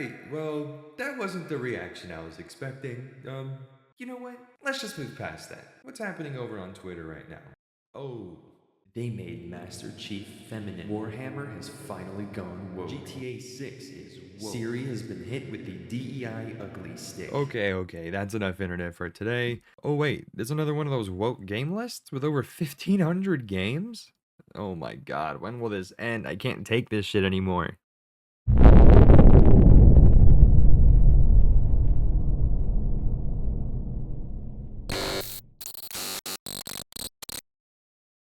Alright, well, that wasn't the reaction I was expecting. You know what? Let's just move past that. What's happening over on Twitter right now? Oh, they made Master Chief feminine. Warhammer has finally gone woke. GTA 6 is woke. Siri has been hit with the DEI ugly stick. Okay, that's enough internet for today. Oh wait, there's another one of those woke game lists with over 1,500 games? Oh my god, when will this end? I can't take this shit anymore.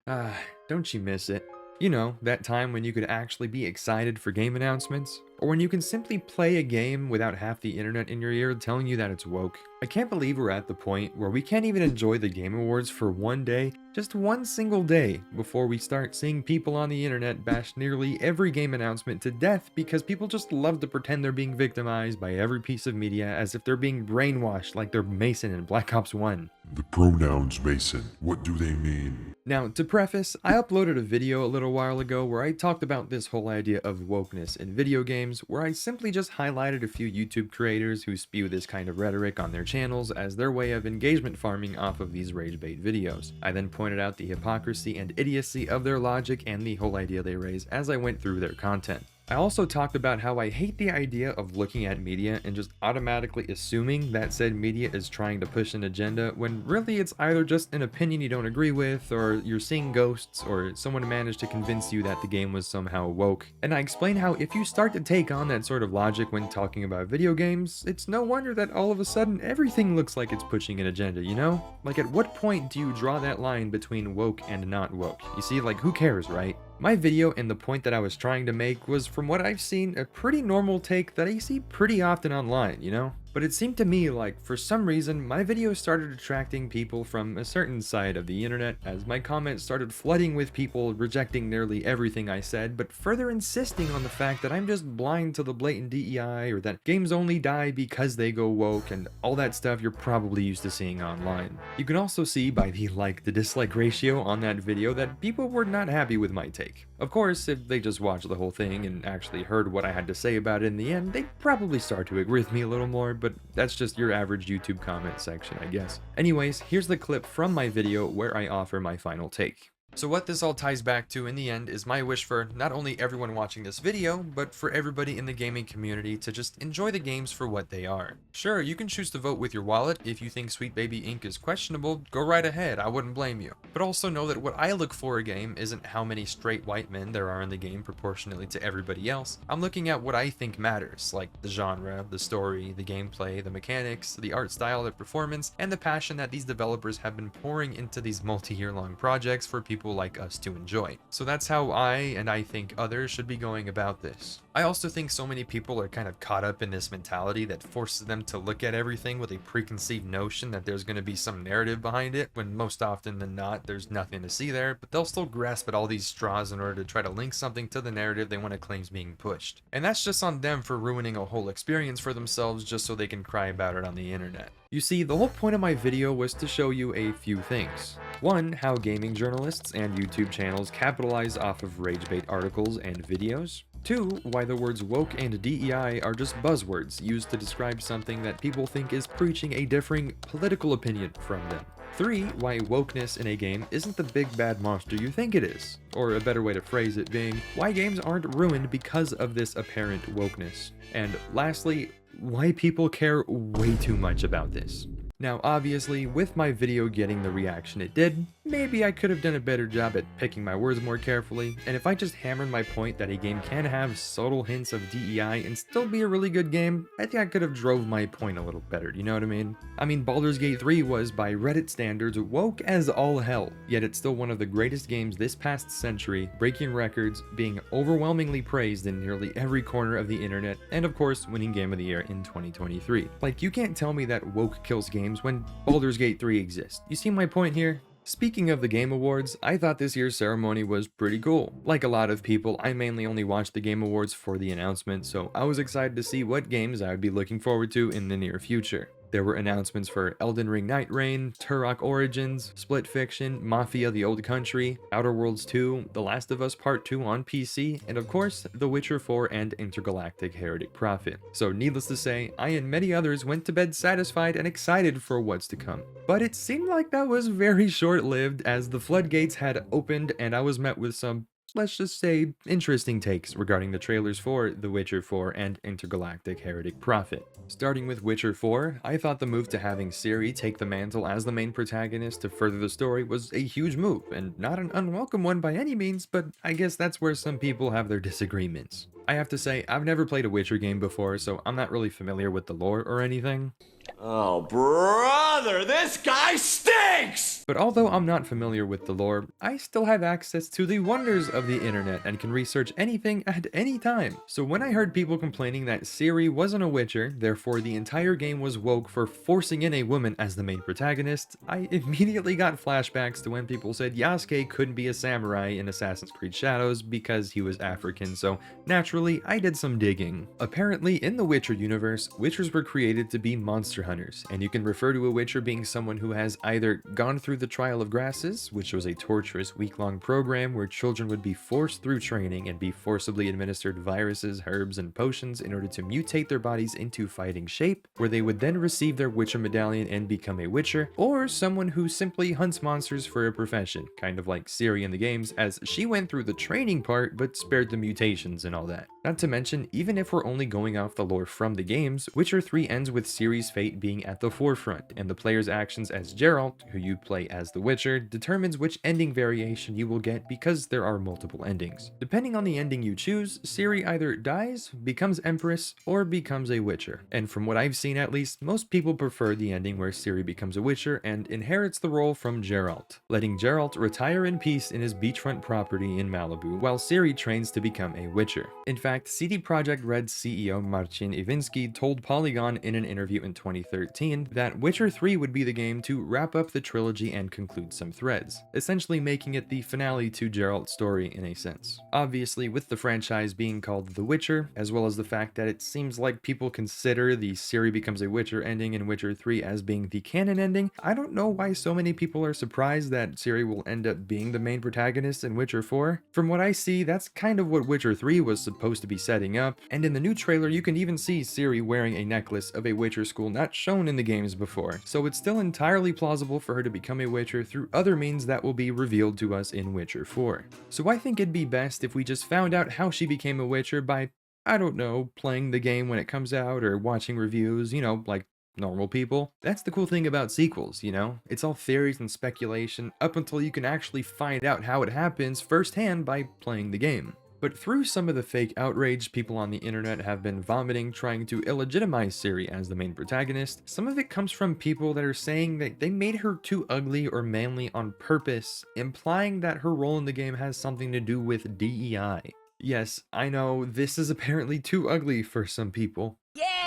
Ah, don't you miss it? You know, that time when you could actually be excited for game announcements? Or when you can simply play a game without half the internet in your ear telling you that it's woke? I can't believe we're at the point where we can't even enjoy the Game Awards for one day, just one single day, before we start seeing people on the internet bash nearly every game announcement to death because people just love to pretend they're being victimized by every piece of media as if they're being brainwashed like they're Mason in Black Ops 1. The pronouns Mason, what do they mean? Now, to preface, I uploaded a video a little while ago where I talked about this whole idea of wokeness in video games, where I simply just highlighted a few YouTube creators who spew this kind of rhetoric on their channels as their way of engagement farming off of these rage bait videos. I then pointed out the hypocrisy and idiocy of their logic and the whole idea they raise as I went through their content. I also talked about how I hate the idea of looking at media and just automatically assuming that said media is trying to push an agenda when really it's either just an opinion you don't agree with, or you're seeing ghosts, or someone managed to convince you that the game was somehow woke. And I explain how if you start to take on that sort of logic when talking about video games, it's no wonder that all of a sudden everything looks like it's pushing an agenda, you know? Like, at what point do you draw that line between woke and not woke? You see, like, who cares, right? My video and the point that I was trying to make was, from what I've seen, a pretty normal take that I see pretty often online, you know? But it seemed to me like, for some reason, my video started attracting people from a certain side of the internet as my comments started flooding with people rejecting nearly everything I said, but further insisting on the fact that I'm just blind to the blatant DEI, or that games only die because they go woke, and all that stuff you're probably used to seeing online. You can also see by the like to dislike ratio on that video that people were not happy with my take. Of course, if they just watched the whole thing and actually heard what I had to say about it in the end, they'd probably start to agree with me a little more, but that's just your average YouTube comment section, I guess. Anyways, here's the clip from my video where I offer my final take. So what this all ties back to in the end is my wish for not only everyone watching this video, but for everybody in the gaming community to just enjoy the games for what they are. Sure, you can choose to vote with your wallet. If you think Sweet Baby Inc. is questionable, go right ahead, I wouldn't blame you. But also know that what I look for a game isn't how many straight white men there are in the game proportionally to everybody else. I'm looking at what I think matters, like the genre, the story, the gameplay, the mechanics, the art style, the performance, and the passion that these developers have been pouring into these multi-year long projects for people like us to enjoy. So that's how I think others should be going about this. I also think so many people are kind of caught up in this mentality that forces them to look at everything with a preconceived notion that there's going to be some narrative behind it, when most often than not there's nothing to see there, but they'll still grasp at all these straws in order to try to link something to the narrative they want to claim is being pushed. And that's just on them for ruining a whole experience for themselves just so they can cry about it on the internet. You see, the whole point of my video was to show you a few things. One, how gaming journalists and YouTube channels capitalize off of rage bait articles and videos. 2, why the words woke and DEI are just buzzwords used to describe something that people think is preaching a differing political opinion from them. 3, why wokeness in a game isn't the big bad monster you think it is. Or a better way to phrase it being, why games aren't ruined because of this apparent wokeness. And lastly, why people care way too much about this. Now obviously, with my video getting the reaction it did, maybe I could have done a better job at picking my words more carefully, and if I just hammered my point that a game can have subtle hints of DEI and still be a really good game, I think I could have drove my point a little better, you know what I mean? I mean, Baldur's Gate 3 was, by Reddit standards, woke as all hell, yet it's still one of the greatest games this past century, breaking records, being overwhelmingly praised in nearly every corner of the internet, and of course, winning Game of the Year in 2023. Like, you can't tell me that woke kills games when Baldur's Gate 3 exists. You see my point here? Speaking of the Game Awards, I thought this year's ceremony was pretty cool. Like a lot of people, I mainly only watched the Game Awards for the announcement, so I was excited to see what games I would be looking forward to in the near future. There were announcements for Elden Ring Night Reign, Turok Origins, Split Fiction, Mafia the Old Country, Outer Worlds 2, The Last of Us Part 2 on PC, and of course, The Witcher 4 and Intergalactic Heretic Prophet. So needless to say, I and many others went to bed satisfied and excited for what's to come. But it seemed like that was very short-lived, as the floodgates had opened and I was met with some, let's just say, interesting takes regarding the trailers for The Witcher 4 and Intergalactic Heretic Prophet. Starting with Witcher 4, I thought the move to having Ciri take the mantle as the main protagonist to further the story was a huge move, and not an unwelcome one by any means, but I guess that's where some people have their disagreements. I have to say, I've never played a Witcher game before, so I'm not really familiar with the lore or anything. Oh, brother, this guy stinks! But although I'm not familiar with the lore, I still have access to the wonders of the internet and can research anything at any time. So when I heard people complaining that Ciri wasn't a Witcher, therefore the entire game was woke for forcing in a woman as the main protagonist, I immediately got flashbacks to when people said Yasuke couldn't be a samurai in Assassin's Creed Shadows because he was African, so naturally I did some digging. Apparently in the Witcher universe, Witchers were created to be monster hunters, and you can refer to a Witcher being someone who has either gone through the Trial of Grasses, which was a torturous week-long program where children would be forced through training and be forcibly administered viruses, herbs, and potions in order to mutate their bodies into fighting shape, where they would then receive their Witcher medallion and become a Witcher, or someone who simply hunts monsters for a profession, kind of like Ciri in the games, as she went through the training part but spared the mutations and all that. Not to mention, even if we're only going off the lore from the games, Witcher 3 ends with Ciri's fate being at the forefront, and the player's actions as Geralt, who you play as the Witcher, determines which ending variation you will get because there are multiple endings. Depending on the ending you choose, Ciri either dies, becomes Empress, or becomes a Witcher. And from what I've seen at least, most people prefer the ending where Ciri becomes a Witcher and inherits the role from Geralt, letting Geralt retire in peace in his beachfront property in Malibu while Ciri trains to become a Witcher. In fact, CD Projekt Red CEO Marcin Iwinski told Polygon in an interview in 2013 that Witcher 3 would be the game to wrap up the trilogy and conclude some threads, essentially making it the finale to Geralt's story in a sense. Obviously, with the franchise being called The Witcher, as well as the fact that it seems like people consider the Ciri becomes a Witcher ending in Witcher 3 as being the canon ending, I don't know why so many people are surprised that Ciri will end up being the main protagonist in Witcher 4. From what I see, that's kind of what Witcher 3 was supposed to be setting up, and in the new trailer you can even see Ciri wearing a necklace of a Witcher school not shown in the games before, so it's still entirely plausible for her to become a Witcher through other means that will be revealed to us in Witcher 4. So I think it'd be best if we just found out how she became a Witcher by, I don't know, playing the game when it comes out or watching reviews, you know, like normal people. That's the cool thing about sequels, you know? It's all theories and speculation up until you can actually find out how it happens firsthand by playing the game. But through some of the fake outrage people on the internet have been vomiting trying to illegitimize Ciri as the main protagonist, some of it comes from people that are saying that they made her too ugly or manly on purpose, implying that her role in the game has something to do with DEI. Yes, I know, this is apparently too ugly for some people. Yeah!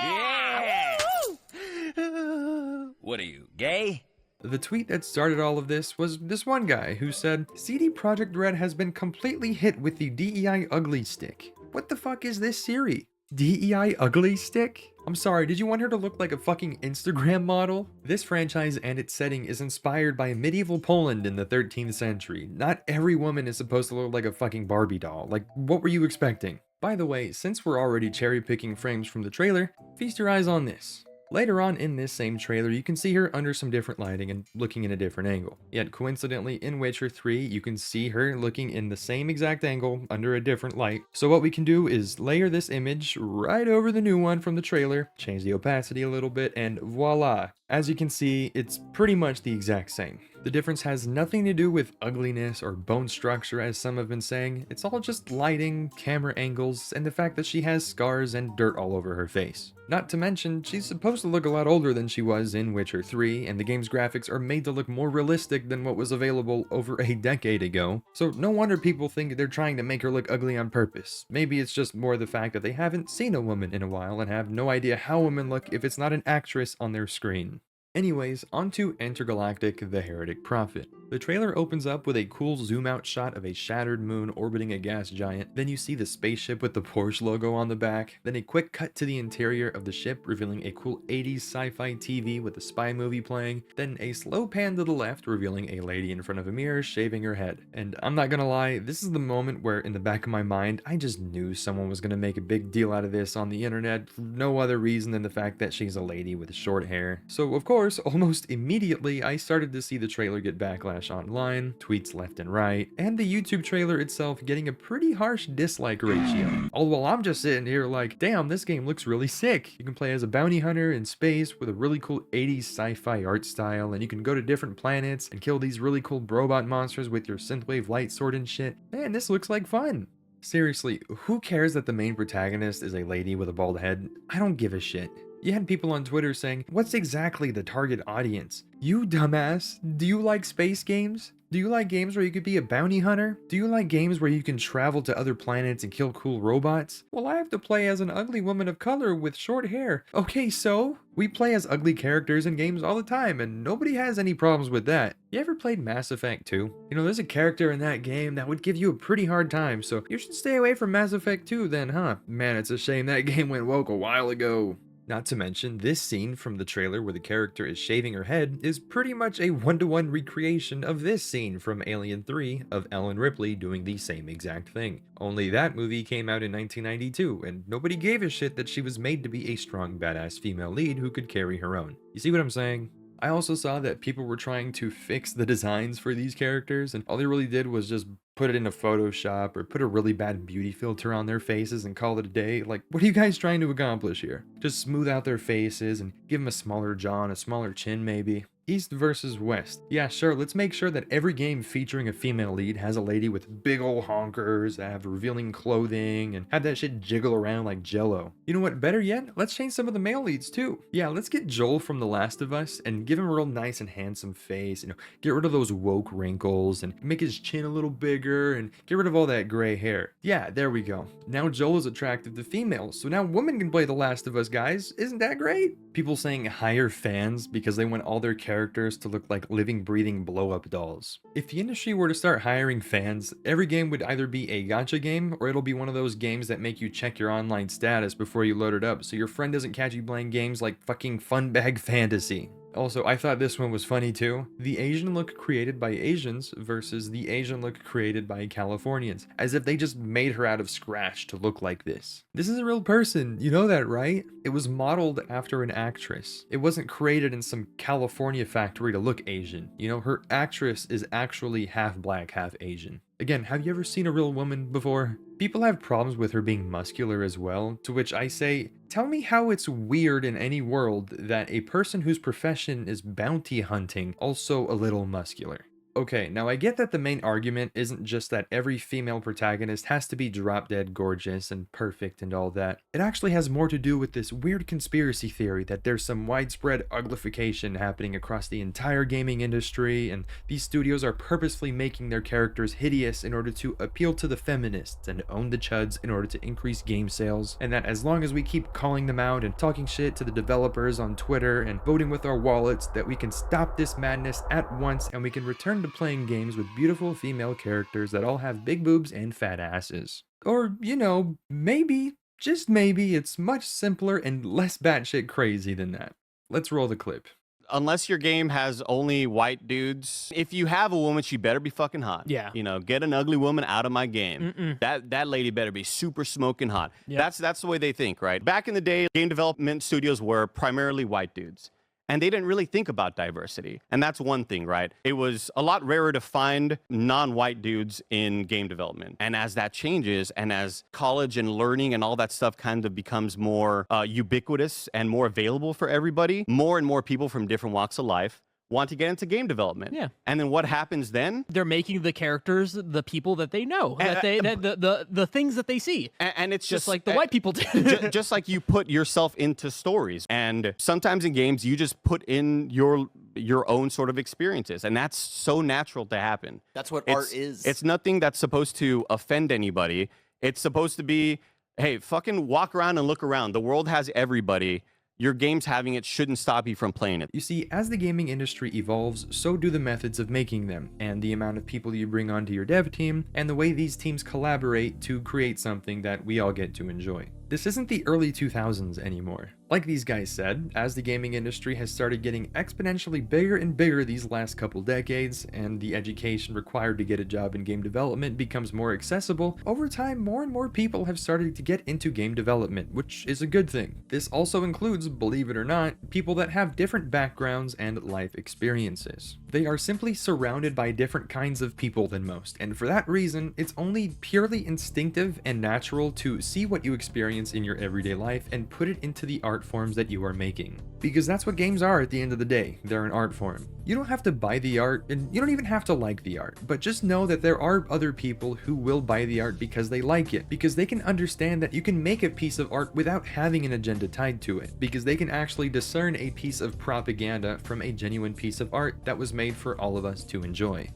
What are you, gay? The tweet that started all of this was this one guy who said, CD Projekt Red has been completely hit with the DEI ugly stick. What the fuck is this Ciri? DEI ugly stick? I'm sorry, did you want her to look like a fucking Instagram model? This franchise and its setting is inspired by medieval Poland in the 13th century. Not every woman is supposed to look like a fucking Barbie doll. Like, what were you expecting? By the way, since we're already cherry picking frames from the trailer, feast your eyes on this. Later on in this same trailer, you can see her under some different lighting and looking in a different angle. Yet coincidentally, in Witcher 3, you can see her looking in the same exact angle under a different light. So what we can do is layer this image right over the new one from the trailer, change the opacity a little bit, and voila! As you can see, it's pretty much the exact same. The difference has nothing to do with ugliness or bone structure as some have been saying, it's all just lighting, camera angles, and the fact that she has scars and dirt all over her face. Not to mention, she's supposed to look a lot older than she was in Witcher 3, and the game's graphics are made to look more realistic than what was available over a decade ago, so no wonder people think they're trying to make her look ugly on purpose. Maybe it's just more the fact that they haven't seen a woman in a while and have no idea how women look if it's not an actress on their screen. Anyways, onto Intergalactic the Heretic Prophet. The trailer opens up with a cool zoom out shot of a shattered moon orbiting a gas giant, then you see the spaceship with the Porsche logo on the back, then a quick cut to the interior of the ship revealing a cool 80s sci-fi TV with a spy movie playing, then a slow pan to the left revealing a lady in front of a mirror shaving her head. And I'm not gonna lie, this is the moment where in the back of my mind, I just knew someone was gonna make a big deal out of this on the internet for no other reason than the fact that she's a lady with short hair. So of course, almost immediately, I started to see the trailer get backlash online, tweets left and right, and the YouTube trailer itself getting a pretty harsh dislike ratio. All while I'm just sitting here like, damn, this game looks really sick. You can play as a bounty hunter in space with a really cool 80s sci-fi art style, and you can go to different planets and kill these really cool robot monsters with your synthwave light sword and shit. Man, this looks like fun. Seriously, who cares that the main protagonist is a lady with a bald head? I don't give a shit. You had people on Twitter saying, what's exactly the target audience? You dumbass, do you like space games? Do you like games where you could be a bounty hunter? Do you like games where you can travel to other planets and kill cool robots? Well, I have to play as an ugly woman of color with short hair. Okay, so? We play as ugly characters in games all the time, and nobody has any problems with that. You ever played Mass Effect 2? You know, there's a character in that game that would give you a pretty hard time, so you should stay away from Mass Effect 2 then, huh? Man, it's a shame that game went woke a while ago. Not to mention, this scene from the trailer where the character is shaving her head is pretty much a one-to-one recreation of this scene from Alien 3 of Ellen Ripley doing the same exact thing. Only that movie came out in 1992, and nobody gave a shit that she was made to be a strong badass female lead who could carry her own. You see what I'm saying? I also saw that people were trying to fix the designs for these characters, and all they really did was just put it into Photoshop or put a really bad beauty filter on their faces and call it a day. Like, what are you guys trying to accomplish here? Just smooth out their faces and give them a smaller jaw and a smaller chin maybe. East versus West. Yeah, sure, let's make sure that every game featuring a female lead has a lady with big ol' honkers that have revealing clothing and have that shit jiggle around like jello. You know what, better yet, let's change some of the male leads too. Yeah, let's get Joel from The Last of Us and give him a real nice and handsome face, you know, get rid of those woke wrinkles and make his chin a little bigger and get rid of all that gray hair. Yeah, there we go. Now Joel is attractive to females, so now women can play The Last of Us, guys. Isn't that great? People saying hire fans because they want all their characters to look like living, breathing blow-up dolls. If the industry were to start hiring fans, every game would either be a gacha game or it'll be one of those games that make you check your online status before you load it up so your friend doesn't catch you playing games like fucking Funbag Fantasy. Also, I thought this one was funny too. The Asian look created by Asians versus the Asian look created by Californians. As if they just made her out of scratch to look like this. This is a real person, you know that, right? It was modeled after an actress. It wasn't created in some California factory to look Asian. You know, her actress is actually half black, half Asian. Again, have you ever seen a real woman before? People have problems with her being muscular as well, to which I say, tell me how it's weird in any world that a person whose profession is bounty hunting also a little muscular. Okay, now I get that the main argument isn't just that every female protagonist has to be drop-dead gorgeous and perfect and all that. It actually has more to do with this weird conspiracy theory that there's some widespread uglification happening across the entire gaming industry, and these studios are purposefully making their characters hideous in order to appeal to the feminists and own the chuds in order to increase game sales, and that as long as we keep calling them out and talking shit to the developers on Twitter and voting with our wallets, that we can stop this madness at once and we can return to playing games with beautiful female characters that all have big boobs and fat asses. Or, you know, maybe, just maybe, it's much simpler and less batshit crazy than that. Let's roll the clip. Unless your game has only white dudes, if you have a woman, she better be fucking hot. Yeah. You know, get an ugly woman out of my game. That lady better be super smoking hot. Yep. That's the way they think, right? Back in the day, game development studios were primarily white dudes. And they didn't really think about diversity. And that's one thing, right? It was a lot rarer to find non-white dudes in game development. And as that changes, and as college and learning and all that stuff kind of becomes more ubiquitous and more available for everybody, more and more people from different walks of life want to get into game development. Yeah. And then what happens then? They're making the characters the people that they know, the things that they see. And it's just like the white people do. Just like you put yourself into stories. And sometimes in games, you just put in your own sort of experiences. And that's so natural to happen. That's what art is. It's nothing that's supposed to offend anybody. It's supposed to be, hey, fucking walk around and look around. The world has everybody. your game's having it shouldn't stop you from playing it. You see, as the gaming industry evolves, so do the methods of making them, and the amount of people you bring onto your dev team, and the way these teams collaborate to create something that we all get to enjoy. This isn't the early 2000s anymore. Like these guys said, as the gaming industry has started getting exponentially bigger and bigger these last couple decades, and the education required to get a job in game development becomes more accessible, over time more and more people have started to get into game development, which is a good thing. This also includes, believe it or not, people that have different backgrounds and life experiences. They are simply surrounded by different kinds of people than most, and for that reason, it's only purely instinctive and natural to see what you experience in your everyday life and put it into the art forms that you are making. Because that's what games are at the end of the day. They're an art form. You don't have to buy the art, and you don't even have to like the art, but just know that there are other people who will buy the art because they like it, because they can understand that you can make a piece of art without having an agenda tied to it, because they can actually discern a piece of propaganda from a genuine piece of art that was made for all of us to enjoy.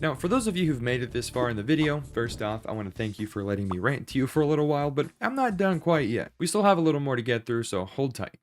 Now, for those of you who've made it this far in the video, first off, I want to thank you for letting me rant to you for a little while, but I'm not done quite yet. We still have a little more to get through, so hold tight.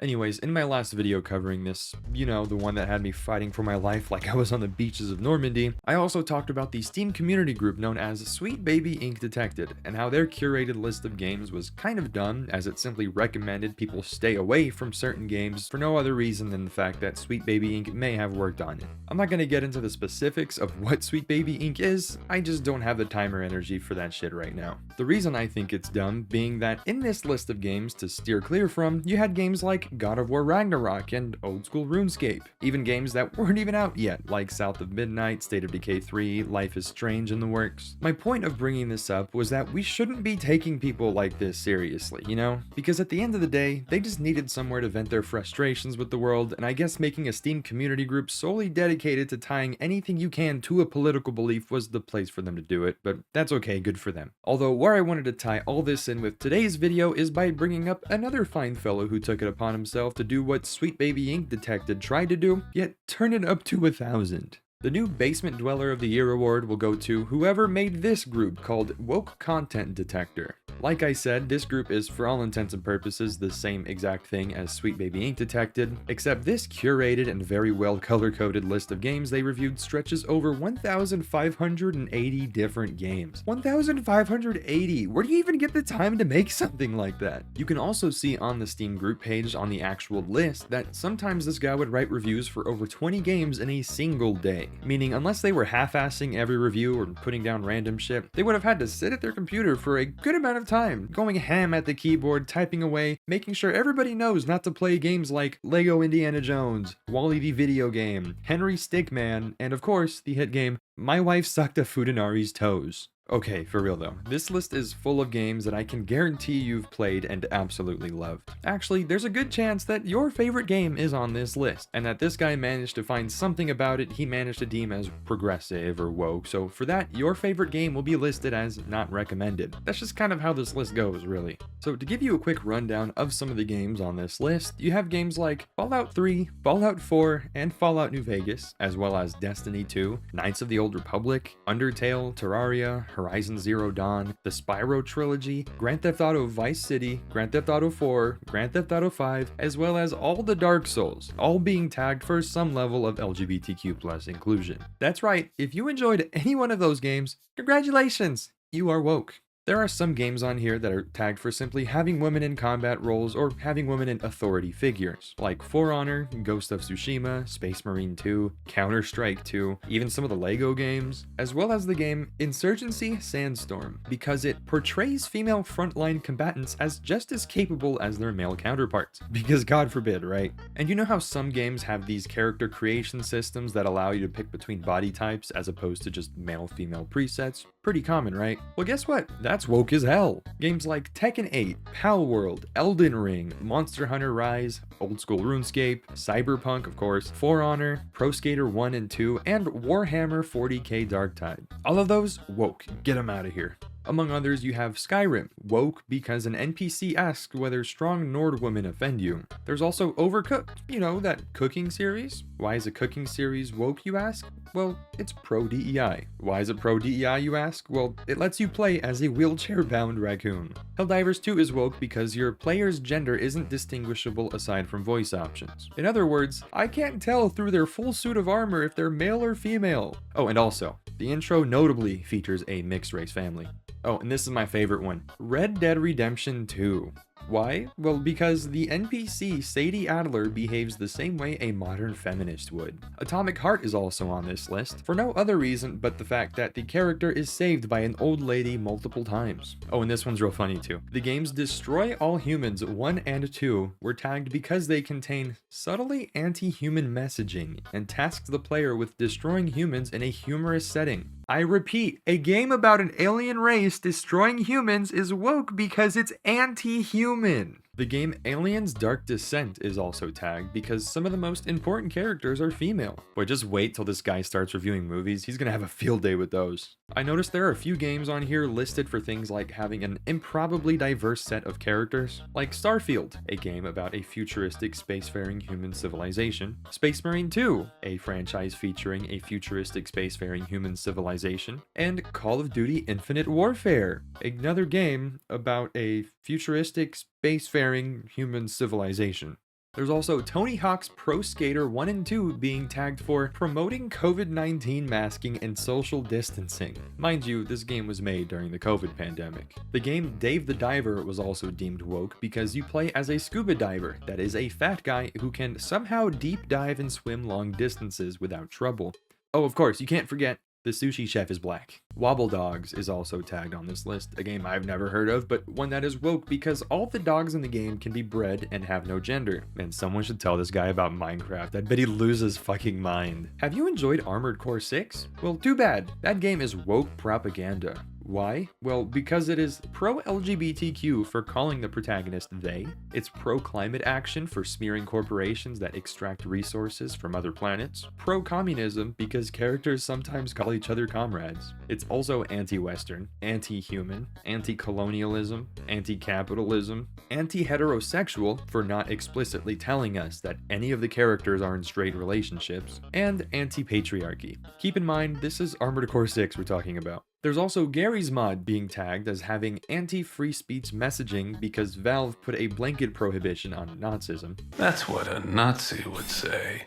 Anyways, in my last video covering this, you know, the one that had me fighting for my life like I was on the beaches of Normandy, I also talked about the Steam community group known as Sweet Baby Ink Detected, and how their curated list of games was kind of dumb, as it simply recommended people stay away from certain games for no other reason than the fact that Sweet Baby Ink may have worked on it. I'm not gonna get into the specifics of what Sweet Baby Ink is, I just don't have the time or energy for that shit right now. The reason I think it's dumb being that in this list of games to steer clear from, you had games like God of War Ragnarok and old school RuneScape, even games that weren't even out yet, like South of Midnight, State of Decay 3, Life is Strange in the works. My point of bringing this up was that we shouldn't be taking people like this seriously, you know? Because at the end of the day, they just needed somewhere to vent their frustrations with the world, and I guess making a Steam community group solely dedicated to tying anything you can to a political belief was the place for them to do it, but that's okay, good for them. Although where I wanted to tie all this in with today's video is by bringing up another fine fellow who took it upon himself to do what Sweet Baby Ink Detected tried to do, yet turn it up to 1,000. The new Basement Dweller of the Year award will go to whoever made this group called Woke Content Detector. Like I said, this group is for all intents and purposes the same exact thing as Sweet Baby Ink Detected, except this curated and very well color-coded list of games they reviewed stretches over 1,580 different games. 1,580! Where do you even get the time to make something like that? You can also see on the Steam group page on the actual list that sometimes this guy would write reviews for over 20 games in a single day. Meaning, unless they were half-assing every review or putting down random shit, they would have had to sit at their computer for a good amount of time, going ham at the keyboard, typing away, making sure everybody knows not to play games like Lego Indiana Jones, Wall-E the Video Game, Henry Stickman, and of course, the hit game My Wife Sucked a Futanari's Toes. Okay, for real though, this list is full of games that I can guarantee you've played and absolutely loved. Actually, there's a good chance that your favorite game is on this list, and that this guy managed to find something about it he managed to deem as progressive or woke, so for that, your favorite game will be listed as not recommended. That's just kind of how this list goes, really. So to give you a quick rundown of some of the games on this list, you have games like Fallout 3, Fallout 4, and Fallout New Vegas, as well as Destiny 2, Knights of the Old Republic, Undertale, Terraria, Horizon Zero Dawn, the Spyro trilogy, Grand Theft Auto Vice City, Grand Theft Auto 4, Grand Theft Auto 5, as well as all the Dark Souls, all being tagged for some level of LGBTQ+ inclusion. That's right, if you enjoyed any one of those games, congratulations, you are woke. There are some games on here that are tagged for simply having women in combat roles or having women in authority figures, like For Honor, Ghost of Tsushima, Space Marine 2, Counter-Strike 2, even some of the Lego games, as well as the game Insurgency Sandstorm, because it portrays female frontline combatants as just as capable as their male counterparts, because God forbid, right? And you know how some games have these character creation systems that allow you to pick between body types as opposed to just male-female presets? Pretty common, right? Well, guess what? That's woke as hell. Games like Tekken 8, Pal World, Elden Ring, Monster Hunter Rise, Old School RuneScape, Cyberpunk, of course, For Honor, Pro Skater 1 and 2, and Warhammer 40k Darktide. All of those, woke. Get them out of here. Among others, you have Skyrim, woke because an NPC asked whether strong Nord women offend you. There's also Overcooked, you know, that cooking series. Why is a cooking series woke, you ask? Well, it's pro-DEI. Why is it pro-DEI, you ask? Well, it lets you play as a wheelchair-bound raccoon. Helldivers 2 is woke because your player's gender isn't distinguishable aside from voice options. In other words, I can't tell through their full suit of armor if they're male or female. Oh, and also, the intro notably features a mixed-race family. Oh, and this is my favorite one. Red Dead Redemption 2. Why? Well, because the NPC Sadie Adler behaves the same way a modern feminist would. Atomic Heart is also on this list, for no other reason but the fact that the character is saved by an old lady multiple times. Oh, and this one's real funny too. The games Destroy All Humans 1 and 2 were tagged because they contain subtly anti-human messaging and tasked the player with destroying humans in a humorous setting. I repeat, a game about an alien race destroying humans is woke because it's anti-human. The game Aliens Dark Descent is also tagged because some of the most important characters are female. Boy, just wait till this guy starts reviewing movies, he's gonna have a field day with those. I noticed there are a few games on here listed for things like having an improbably diverse set of characters, like Starfield, a game about a futuristic spacefaring human civilization, Space Marine 2, a franchise featuring a futuristic spacefaring human civilization, and Call of Duty Infinite Warfare, another game about a futuristic spacefaring human civilization. There's also Tony Hawk's Pro Skater 1 and 2 being tagged for promoting COVID-19 masking and social distancing. Mind you, this game was made during the COVID pandemic. The game Dave the Diver was also deemed woke because you play as a scuba diver that is a fat guy who can somehow deep dive and swim long distances without trouble. Oh, of course, you can't forget the sushi chef is black. Wobble Dogs is also tagged on this list, a game I've never heard of, but one that is woke because all the dogs in the game can be bred and have no gender. And someone should tell this guy about Minecraft, I bet he loses his fucking mind. Have you enjoyed Armored Core 6? Well, too bad, that game is woke propaganda. Why? Well, because it is pro-LGBTQ for calling the protagonist they, it's pro-climate action for smearing corporations that extract resources from other planets, pro-communism because characters sometimes call each other comrades. It's also anti-Western, anti-human, anti-colonialism, anti-capitalism, anti-heterosexual for not explicitly telling us that any of the characters are in straight relationships, and anti-patriarchy. Keep in mind, this is Armored Core 6 we're talking about. There's also Gary's mod being tagged as having anti-free speech messaging because Valve put a blanket prohibition on Nazism. That's what a Nazi would say.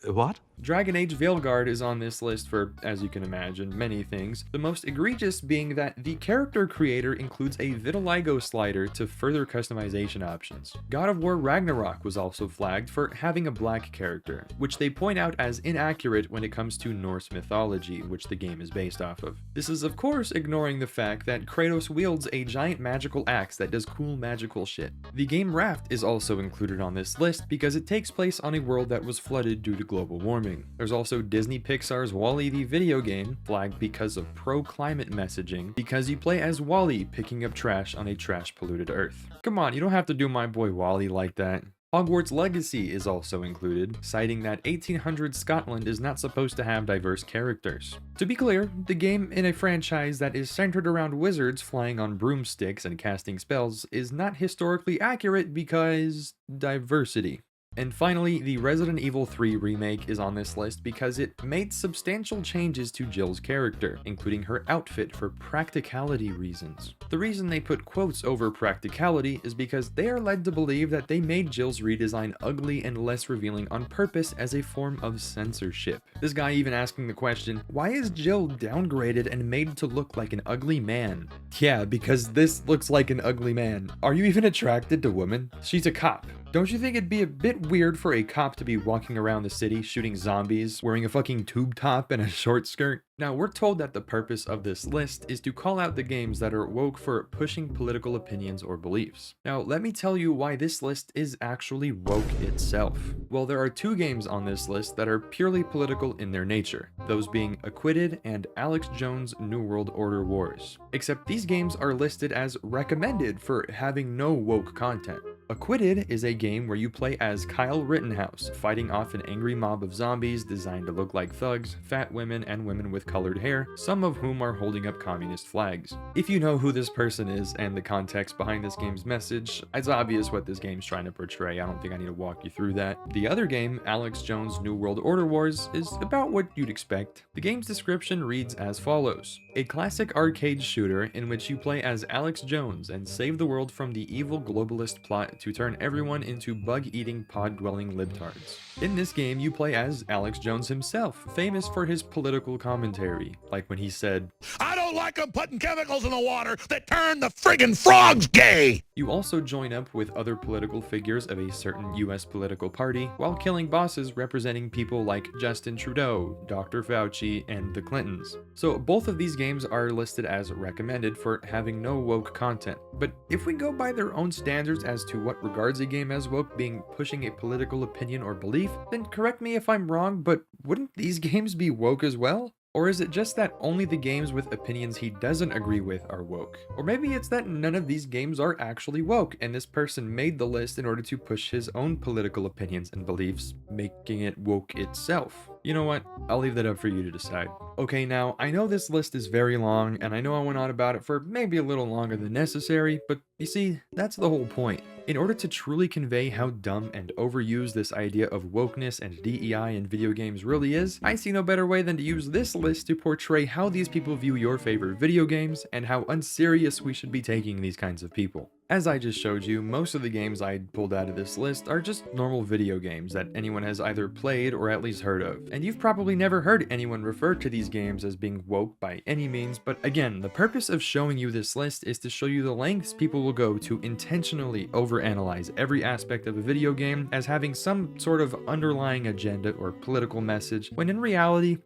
What? Dragon Age Veilguard is on this list for, as you can imagine, many things, the most egregious being that the character creator includes a vitiligo slider to further customization options. God of War Ragnarok was also flagged for having a black character, which they point out as inaccurate when it comes to Norse mythology, which the game is based off of. This is of course ignoring the fact that Kratos wields a giant magical axe that does cool magical shit. The game Raft is also included on this list because it takes place on a world that was flooded due to global warming. There's also Disney Pixar's WALL-E the video game, flagged because of pro-climate messaging, because you play as WALL-E picking up trash on a trash-polluted Earth. Come on, you don't have to do my boy WALL-E like that. Hogwarts Legacy is also included, citing that 1800 Scotland is not supposed to have diverse characters. To be clear, the game in a franchise that is centered around wizards flying on broomsticks and casting spells is not historically accurate because diversity. And finally, the Resident Evil 3 remake is on this list because it made substantial changes to Jill's character, including her outfit for practicality reasons. The reason they put quotes over practicality is because they are led to believe that they made Jill's redesign ugly and less revealing on purpose as a form of censorship. This guy even asking the question, why is Jill downgraded and made to look like an ugly man? Yeah, because this looks like an ugly man. Are you even attracted to women? She's a cop. Don't you think it'd be a bit weird for a cop to be walking around the city shooting zombies, wearing a fucking tube top and a short skirt? Now, we're told that the purpose of this list is to call out the games that are woke for pushing political opinions or beliefs. Now, let me tell you why this list is actually woke itself. Well, there are two games on this list that are purely political in their nature, those being Acquitted and Alex Jones' New World Order Wars. Except these games are listed as recommended for having no woke content. Acquitted is a game where you play as Kyle Rittenhouse, fighting off an angry mob of zombies designed to look like thugs, fat women, and women with colored hair, some of whom are holding up communist flags. If you know who this person is and the context behind this game's message, it's obvious what this game's trying to portray. I don't think I need to walk you through that. The other game, Alex Jones' New World Order Wars, is about what you'd expect. The game's description reads as follows: a classic arcade shooter in which you play as Alex Jones and save the world from the evil globalist plot to turn everyone into bug-eating, pod-dwelling libtards. In this game, you play as Alex Jones himself, famous for his political commentary, like when he said, "I don't like them putting chemicals in the water that turn the friggin' frogs gay!" You also join up with other political figures of a certain US political party, while killing bosses representing people like Justin Trudeau, Dr. Fauci, and the Clintons. So both of these games are listed as recommended for having no woke content. But if we go by their own standards as to what regards a game as woke being pushing a political opinion or belief, then correct me if I'm wrong, but wouldn't these games be woke as well? Or is it just that only the games with opinions he doesn't agree with are woke? Or maybe it's that none of these games are actually woke, and this person made the list in order to push his own political opinions and beliefs, making it woke itself. You know what? I'll leave that up for you to decide. Okay, now, I know this list is very long, and I know I went on about it for maybe a little longer than necessary, but you see, that's the whole point. In order to truly convey how dumb and overused this idea of wokeness and DEI in video games really is, I see no better way than to use this list to portray how these people view your favorite video games and how unserious we should be taking these kinds of people. As I just showed you, most of the games I pulled out of this list are just normal video games that anyone has either played or at least heard of. And you've probably never heard anyone refer to these games as being woke by any means, but again, the purpose of showing you this list is to show you the lengths people will go to intentionally overanalyze every aspect of a video game as having some sort of underlying agenda or political message, when in reality,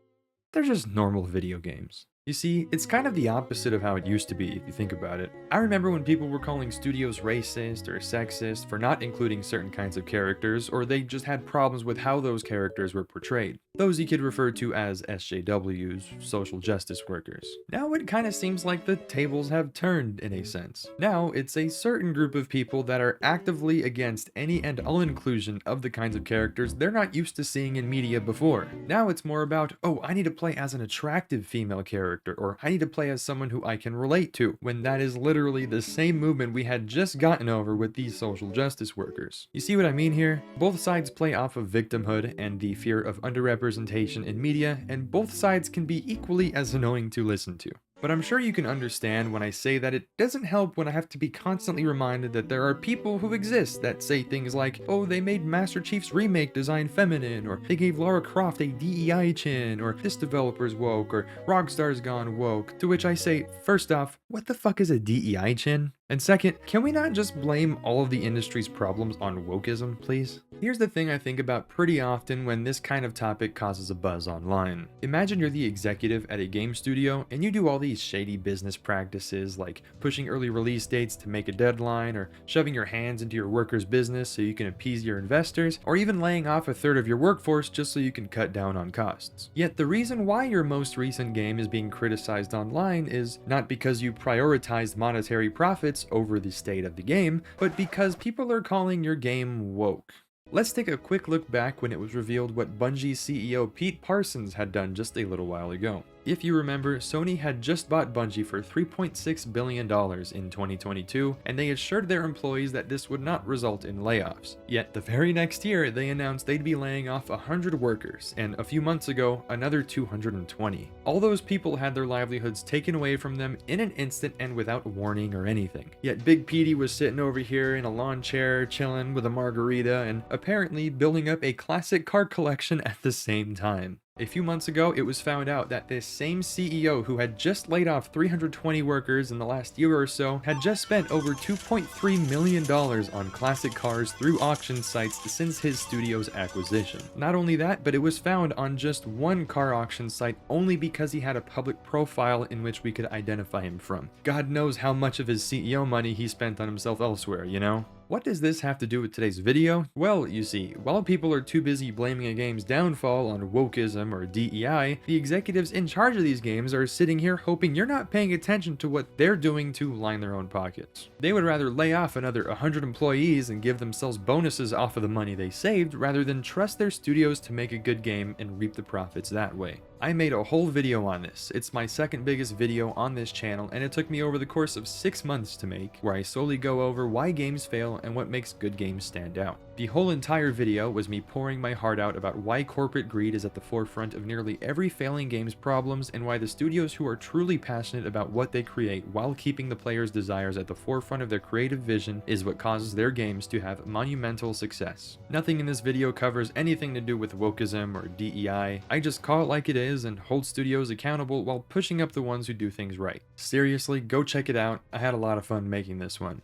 they're just normal video games. You see, it's kind of the opposite of how it used to be if you think about it. I remember when people were calling studios racist or sexist for not including certain kinds of characters, or they just had problems with how those characters were portrayed. Those you could refer to as SJWs, social justice workers. Now it kind of seems like the tables have turned in a sense. Now it's a certain group of people that are actively against any and all inclusion of the kinds of characters they're not used to seeing in media before. Now it's more about, oh, I need to play as an attractive female character, or I need to play as someone who I can relate to, when that is literally the same movement we had just gotten over with these social justice workers. You see what I mean here? Both sides play off of victimhood and the fear of underrepresentation in media, and both sides can be equally as annoying to listen to. But I'm sure you can understand when I say that it doesn't help when I have to be constantly reminded that there are people who exist that say things like, oh, they made Master Chief's Remake design feminine, or they gave Lara Croft a DEI chin, or this developer's woke, or Rockstar's gone woke, to which I say, first off, what the fuck is a DEI chin? And second, can we not just blame all of the industry's problems on wokeism, please? Here's the thing I think about pretty often when this kind of topic causes a buzz online. Imagine you're the executive at a game studio and you do all these shady business practices like pushing early release dates to make a deadline, or shoving your hands into your workers' business so you can appease your investors, or even laying off a third of your workforce just so you can cut down on costs. Yet the reason why your most recent game is being criticized online is not because you prioritized monetary profits over the state of the game, but because people are calling your game woke. Let's take a quick look back when it was revealed what Bungie's CEO Pete Parsons had done just a little while ago. If you remember, Sony had just bought Bungie for $3.6 billion in 2022, and they assured their employees that this would not result in layoffs. Yet the very next year, they announced they'd be laying off 100 workers, and a few months ago, another 220. All those people had their livelihoods taken away from them in an instant and without warning or anything. Yet Big Petey was sitting over here in a lawn chair, chilling with a margarita, and apparently building up a classic car collection at the same time. A few months ago, it was found out that this same CEO who had just laid off 320 workers in the last year or so had just spent over $2.3 million on classic cars through auction sites since his studio's acquisition. Not only that, but it was found on just one car auction site only because he had a public profile in which we could identify him from. God knows how much of his CEO money he spent on himself elsewhere, you know? What does this have to do with today's video? Well, you see, while people are too busy blaming a game's downfall on wokeism or DEI, the executives in charge of these games are sitting here hoping you're not paying attention to what they're doing to line their own pockets. They would rather lay off another 100 employees and give themselves bonuses off of the money they saved rather than trust their studios to make a good game and reap the profits that way. I made a whole video on this. It's my second biggest video on this channel, and it took me over the course of 6 months to make, where I solely go over why games fail and what makes good games stand out. The whole entire video was me pouring my heart out about why corporate greed is at the forefront of nearly every failing game's problems, and why the studios who are truly passionate about what they create while keeping the players' desires at the forefront of their creative vision is what causes their games to have monumental success. Nothing in this video covers anything to do with wokeism or DEI. I just call it like it is and hold studios accountable while pushing up the ones who do things right. Seriously, go check it out. I had a lot of fun making this one.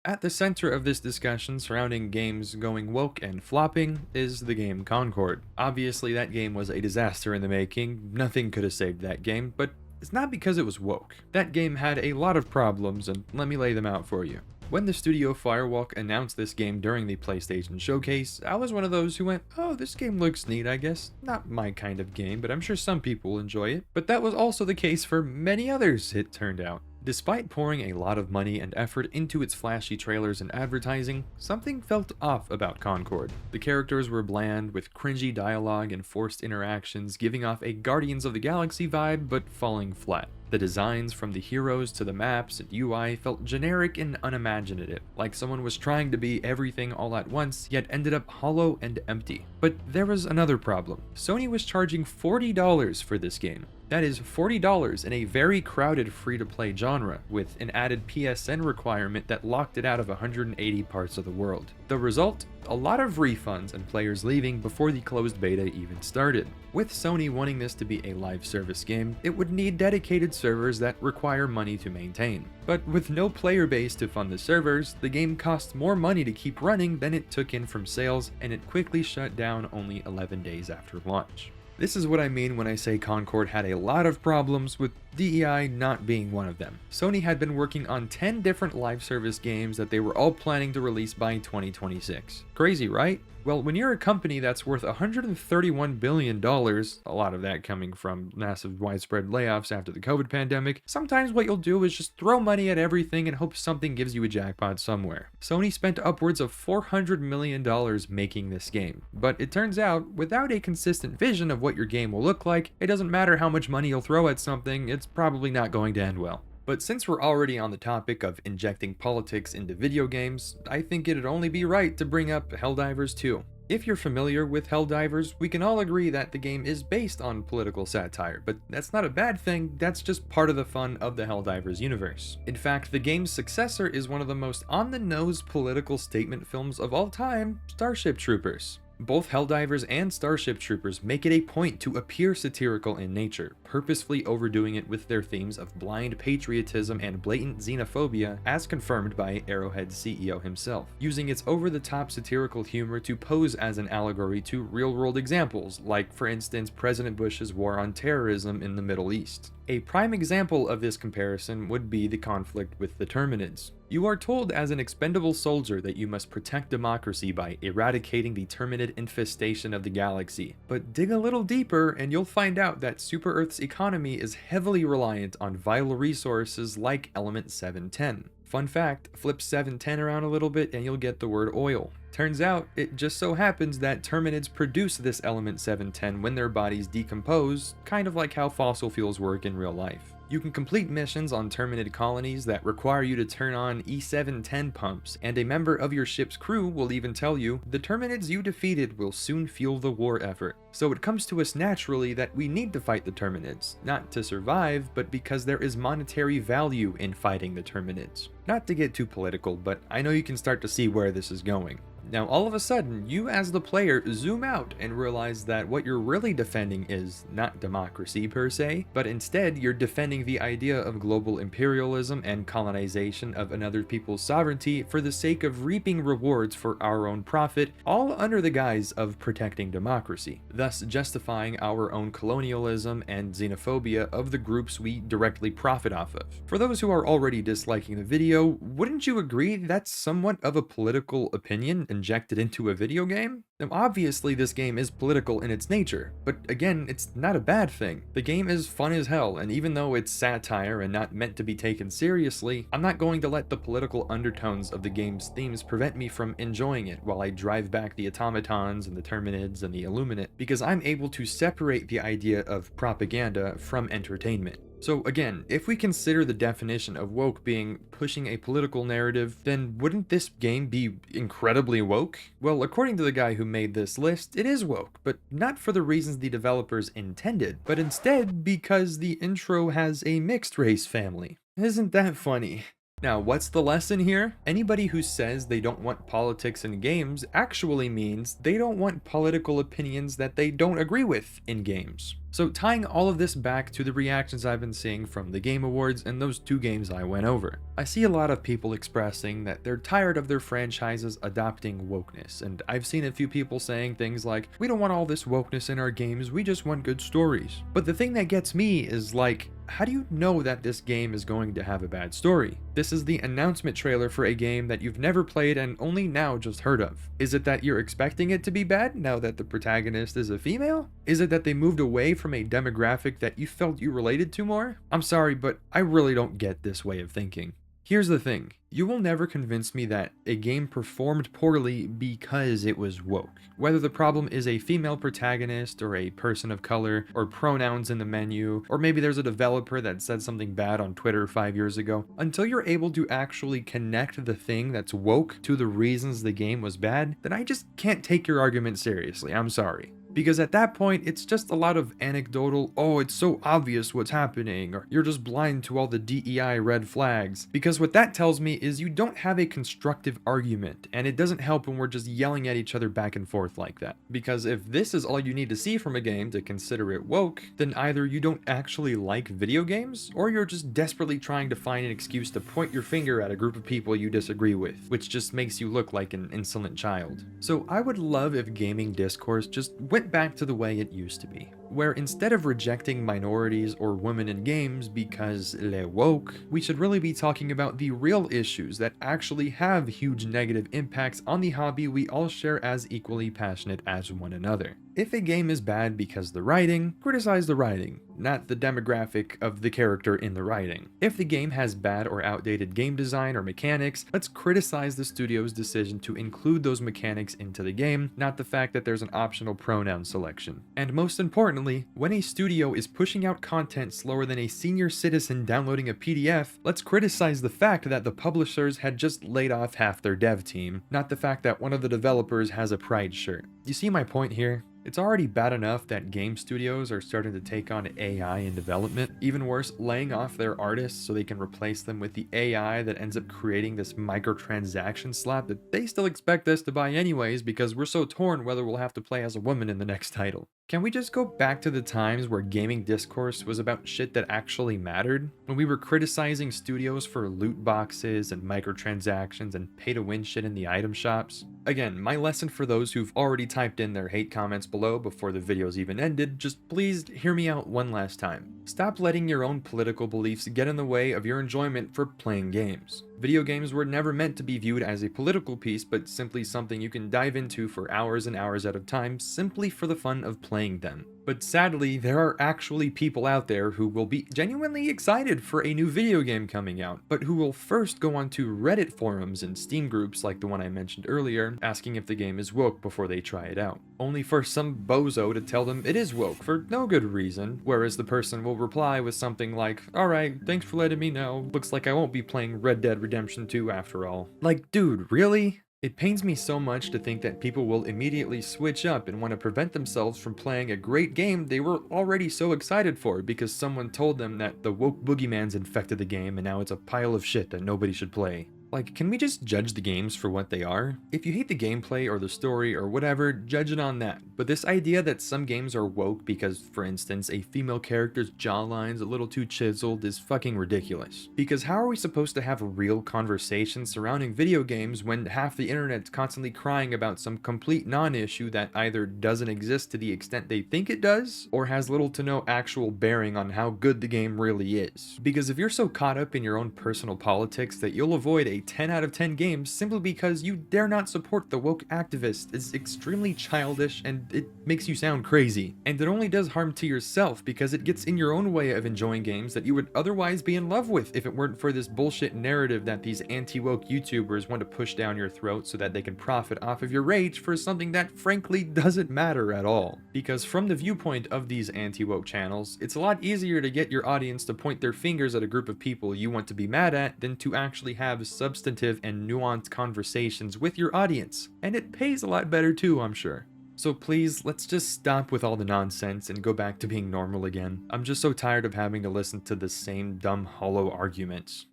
At the center of this discussion surrounding games going woke and flopping is the game Concord. Obviously, that game was a disaster in the making. Nothing could have saved that game, but it's not because it was woke. That game had a lot of problems, and let me lay them out for you. When the studio Firewalk announced this game during the PlayStation Showcase, I was one of those who went, oh, this game looks neat, I guess. Not my kind of game, but I'm sure some people will enjoy it. But that was also the case for many others, it turned out. Despite pouring a lot of money and effort into its flashy trailers and advertising, something felt off about Concord. The characters were bland, with cringy dialogue and forced interactions, giving off a Guardians of the Galaxy vibe, but falling flat. The designs, from the heroes to the maps and UI, felt generic and unimaginative, like someone was trying to be everything all at once, yet ended up hollow and empty. But there was another problem. Sony was charging $40 for this game. That is $40 in a very crowded free-to-play genre, with an added PSN requirement that locked it out of 180 parts of the world. The result? A lot of refunds and players leaving before the closed beta even started. With Sony wanting this to be a live service game, it would need dedicated servers that require money to maintain. But with no player base to fund the servers, the game cost more money to keep running than it took in from sales, and it quickly shut down only 11 days after launch. This is what I mean when I say Concord had a lot of problems, with DEI not being one of them. Sony had been working on 10 different live service games that they were all planning to release by 2026. Crazy, right? Well, when you're a company that's worth $131 billion, a lot of that coming from massive widespread layoffs after the COVID pandemic, sometimes what you'll do is just throw money at everything and hope something gives you a jackpot somewhere. Sony spent upwards of $400 million making this game, but it turns out, without a consistent vision of what your game will look like, it doesn't matter how much money you'll throw at something, it's probably not going to end well. But since we're already on the topic of injecting politics into video games, I think it'd only be right to bring up Helldivers 2. If you're familiar with Helldivers, we can all agree that the game is based on political satire, but that's not a bad thing, that's just part of the fun of the Helldivers universe. In fact, the game's successor is one of the most on-the-nose political statement films of all time, Starship Troopers. Both Helldivers and Starship Troopers make it a point to appear satirical in nature, purposefully overdoing it with their themes of blind patriotism and blatant xenophobia, as confirmed by Arrowhead's CEO himself, using its over-the-top satirical humor to pose as an allegory to real-world examples, like, for instance, President Bush's war on terrorism in the Middle East. A prime example of this comparison would be the conflict with the Terminids. You are told as an expendable soldier that you must protect democracy by eradicating the Terminid infestation of the galaxy. But dig a little deeper and you'll find out that Super Earth's economy is heavily reliant on vital resources like Element 710. Fun fact, flip 710 around a little bit and you'll get the word oil. Turns out, it just so happens that Terminids produce this element 710 when their bodies decompose, kind of like how fossil fuels work in real life. You can complete missions on Terminid colonies that require you to turn on E710 pumps, and a member of your ship's crew will even tell you, the Terminids you defeated will soon fuel the war effort. So it comes to us naturally that we need to fight the Terminids, not to survive, but because there is monetary value in fighting the Terminids. Not to get too political, but I know you can start to see where this is going. Now, all of a sudden, you as the player zoom out and realize that what you're really defending is not democracy per se, but instead you're defending the idea of global imperialism and colonization of another people's sovereignty for the sake of reaping rewards for our own profit, all under the guise of protecting democracy, thus justifying our own colonialism and xenophobia of the groups we directly profit off of. For those who are already disliking the video, wouldn't you agree that's somewhat of a political opinion injected into a video game? Now, obviously this game is political in its nature, but again, it's not a bad thing. The game is fun as hell, and even though it's satire and not meant to be taken seriously, I'm not going to let the political undertones of the game's themes prevent me from enjoying it while I drive back the automatons and the terminids and the illuminate, because I'm able to separate the idea of propaganda from entertainment. So again, if we consider the definition of woke being pushing a political narrative, then wouldn't this game be incredibly woke? Well, according to the guy who made this list, it is woke, but not for the reasons the developers intended, but instead because the intro has a mixed race family. Isn't that funny? Now, what's the lesson here? Anybody who says they don't want politics in games actually means they don't want political opinions that they don't agree with in games. So tying all of this back to the reactions I've been seeing from the Game Awards and those two games I went over, I see a lot of people expressing that they're tired of their franchises adopting wokeness, and I've seen a few people saying things like, we don't want all this wokeness in our games, we just want good stories. But the thing that gets me is like, how do you know that this game is going to have a bad story? This is the announcement trailer for a game that you've never played and only now just heard of. Is it that you're expecting it to be bad now that the protagonist is a female? Is it that they moved away from a demographic that you felt you related to more? I'm sorry, but I really don't get this way of thinking. Here's the thing, you will never convince me that a game performed poorly because it was woke. Whether the problem is a female protagonist, or a person of color, or pronouns in the menu, or maybe there's a developer that said something bad on Twitter 5 years ago, until you're able to actually connect the thing that's woke to the reasons the game was bad, then I just can't take your argument seriously, I'm sorry. Because at that point, it's just a lot of anecdotal, oh, it's so obvious what's happening, or you're just blind to all the DEI red flags. Because what that tells me is you don't have a constructive argument, and it doesn't help when we're just yelling at each other back and forth like that. Because if this is all you need to see from a game to consider it woke, then either you don't actually like video games, or you're just desperately trying to find an excuse to point your finger at a group of people you disagree with, which just makes you look like an insolent child. So I would love if gaming discourse just went back to the way it used to be, where instead of rejecting minorities or women in games because they're woke, we should really be talking about the real issues that actually have huge negative impacts on the hobby we all share as equally passionate as one another. If a game is bad because the writing, criticize the writing, not the demographic of the character in the writing. If the game has bad or outdated game design or mechanics, let's criticize the studio's decision to include those mechanics into the game, not the fact that there's an optional pronoun selection. And most importantly, when a studio is pushing out content slower than a senior citizen downloading a PDF, let's criticize the fact that the publishers had just laid off half their dev team, not the fact that one of the developers has a pride shirt. You see my point here? It's already bad enough that game studios are starting to take on AI in development. Even worse, laying off their artists so they can replace them with the AI that ends up creating this microtransaction slap that they still expect us to buy anyways because we're so torn whether we'll have to play as a woman in the next title. Can we just go back to the times where gaming discourse was about shit that actually mattered? When we were criticizing studios for loot boxes and microtransactions and pay-to-win shit in the item shops? Again, my lesson for those who've already typed in their hate comments below before the videos even ended, just please hear me out one last time. Stop letting your own political beliefs get in the way of your enjoyment for playing games. Video games were never meant to be viewed as a political piece, but simply something you can dive into for hours and hours at a time simply for the fun of playing them. But sadly, there are actually people out there who will be genuinely excited for a new video game coming out, but who will first go onto Reddit forums and Steam groups like the one I mentioned earlier, asking if the game is woke before they try it out. Only for some bozo to tell them it is woke for no good reason, whereas the person will reply with something like, alright, thanks for letting me know, looks like I won't be playing Red Dead Redemption 2 after all. Like, dude, really? It pains me so much to think that people will immediately switch up and want to prevent themselves from playing a great game they were already so excited for because someone told them that the woke boogeyman's infected the game and now it's a pile of shit that nobody should play. Like, can we just judge the games for what they are? If you hate the gameplay or the story or whatever, judge it on that. But this idea that some games are woke because, for instance, a female character's jawline's a little too chiseled is fucking ridiculous. Because how are we supposed to have real conversations surrounding video games when half the internet's constantly crying about some complete non-issue that either doesn't exist to the extent they think it does, or has little to no actual bearing on how good the game really is? Because if you're so caught up in your own personal politics that you'll avoid a 10 out of 10 games simply because you dare not support the woke activist is extremely childish, and it makes you sound crazy. And it only does harm to yourself because it gets in your own way of enjoying games that you would otherwise be in love with if it weren't for this bullshit narrative that these anti-woke YouTubers want to push down your throat so that they can profit off of your rage for something that frankly doesn't matter at all. Because from the viewpoint of these anti-woke channels, it's a lot easier to get your audience to point their fingers at a group of people you want to be mad at than to actually have substantive and nuanced conversations with your audience. And it pays a lot better too, I'm sure. So please, let's just stop with all the nonsense and go back to being normal again. I'm just so tired of having to listen to the same dumb, hollow arguments.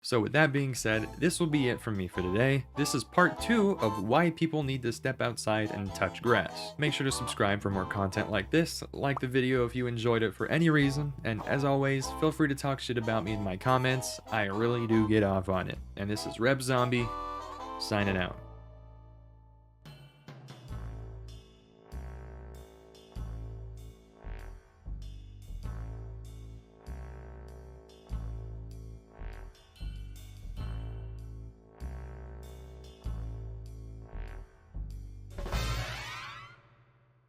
So with that being said, this will be it from me for today. This is part 2 of why people need to step outside and touch grass. Make sure to subscribe for more content like this, like the video if you enjoyed it for any reason, and as always, feel free to talk shit about me in my comments. I really do get off on it. And this is Reb Zombie, signing out.